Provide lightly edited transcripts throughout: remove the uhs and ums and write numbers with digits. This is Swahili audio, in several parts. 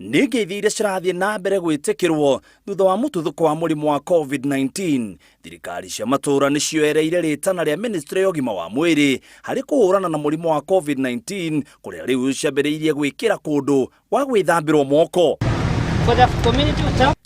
Ningĩ iria cirathiĩ na mbere gwĩtĩkĩrwo thutha wa mũtuthũko wa mũrimũ wa COVID-19, thirikari cia matũũra nĩcioereire rĩtana rĩa ministry ya ũgima wa mwĩrĩ harĩ kũhũrana na mũrimũ wa COVID-19 kũrĩa rĩu ciambĩrĩirie gwĩkĩra kũndũ wa gwĩthambĩrwo moko.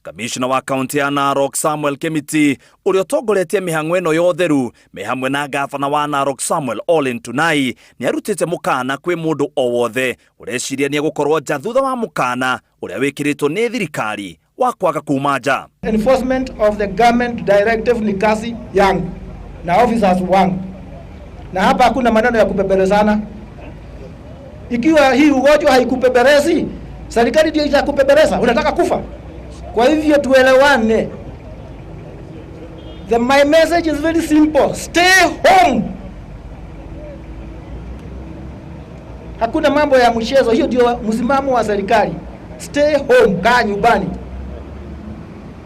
Kamishna wa kaunti ya Narok Samuel Kemiti ũrĩa ũtongoretie mĩhang'o ĩno ya ũtheru me hamwe na gavana wa Narok Samuel Ole Ntunai nĩarutĩte mũkana kwĩ mũndũ o wothe ũreciria nĩegũkorwo nja thutha wa mũkana ũrĩa wĩkĩrĩtwo nĩ thirikari wa kwaga kuma nja. Enforcement of the government directive ni kazi yangu na officers wangu, na hapa hakuna maneno ya kupeperezana. Ikiwa hii ugonjwa haikupeperezi, serikali ndio itakupepereza. Unataka kufa? Kwa hivyo tuelewane. My message is very simple. Stay home. Hakuna mambo ya mchezo. Hiyo ndio msimamo wa serikali. Stay home, kaa nyumbani.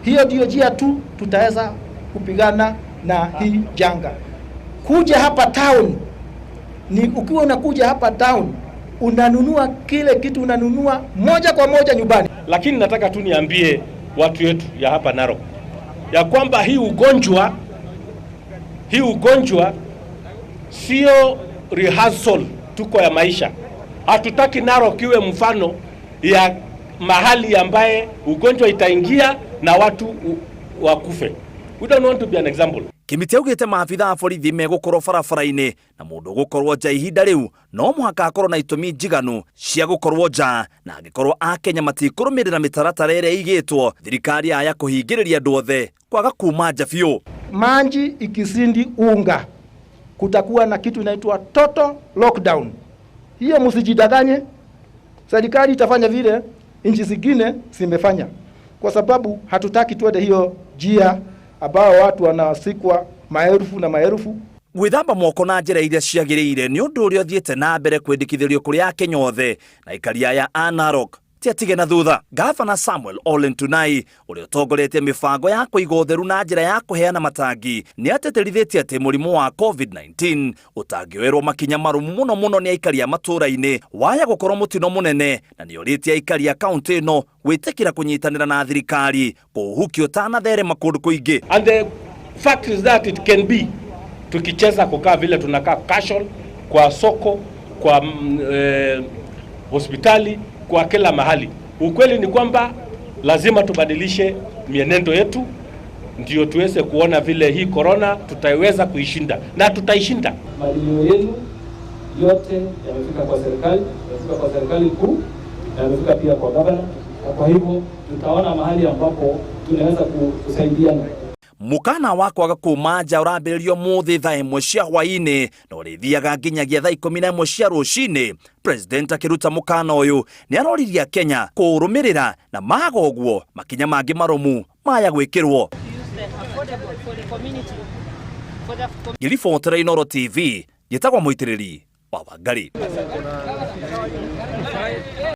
Hiyo ndio njia tu tutaweza kupigana na hii janga. Kuja hapa town ni ukiwa unakuja hapa town unanunua kile kitu unanunua moja kwa moja nyumbani. Lakini nataka tu niambie watu wetu ya hapa Narok ya kwamba hii ugonjwa sio rehearsal tuko ya maisha. Hatutaki Narok iwe mfano ya mahali ambaye ugonjwa itaingia na watu wakufe. We don't want to be an example. Kimiti augĩte maabitha a borithi megũkorwo barabara-inĩ na mũndũ gũkorwo nja ihinda rĩu no mũhaka akorwo na itũmi njiganu cia gũkorwo nja, na angĩkorwo Akenya matikũrũmĩrĩra mĩtaratara ĩrĩa ĩigĩtwo, thirikari yaya kũhingĩrĩria andũ othe kwaga kuma nja biũ. Maji ikisindi unga kutakuwa na kitu inaitwa total lockdown. Hiyo msijidanganye, serikali itafanya vile nchi zingine zimefanya, kwa sababu hatutaki tuende hiyo njia ambao watu wanasikwa maelfu na maelfu. Gwĩthamba moko na njĩra iria ciagĩrĩire nĩ ũndũ ũrĩa ũthiĩte na mbere kwendekithĩrio kũrĩ Akenya othe, na ikaria ya Narok tiatige na thutha. Gavana Samuel Ole Ntunai ũrĩa ũtongoretie mĩbango ya kũiga ũtheru na njĩra ya kũheana matangi nĩatĩtĩrithĩtie atĩ mũrimũ wa COVID-19 ũtangĩoerwo makinya marũmu mũno nĩ aikari a matũũra-inĩ waya gũkorwo mũtino mũnene, na nĩorĩtie aikari a kaunti ĩno gwĩtĩkĩra kũnyitanĩra na thirikari kũhukia ũtanatherema kũndũ kũingĩ. And the fact is that it can be tukicheza kukaa vile tunakaa casual kwa soko, kwa hospitali, kwa kila mahali. Ukweli ni kwamba lazima tubadilishe mienendo yetu ndio tuweze kuona vile hii corona tutaiweza kuishinda, na tutaishinda. Madilio yetu yote yamefika kwa serikali, yamefika kwa serikali kuu, na yamefika pia kwa gavana, na kwa hivyo tutaona mahali ambapo tunaweza kusaidiana. Mũkana wa kwaga kuma nja ũrambĩrĩrio mũthĩ thaa 1 cia hwaĩ-inĩ na ũrĩthiaga nginyagia thaa 11 cia rũcinĩ. President akĩruta mũkana ũyũ nĩaroririe Akenya kũrũmĩrĩra na maga ũguo makinya mangĩ marũmu maya gwĩkĩrwo. Gĩribotera Inooro TV, gĩtagwo Mũitĩrĩri wa Wangari.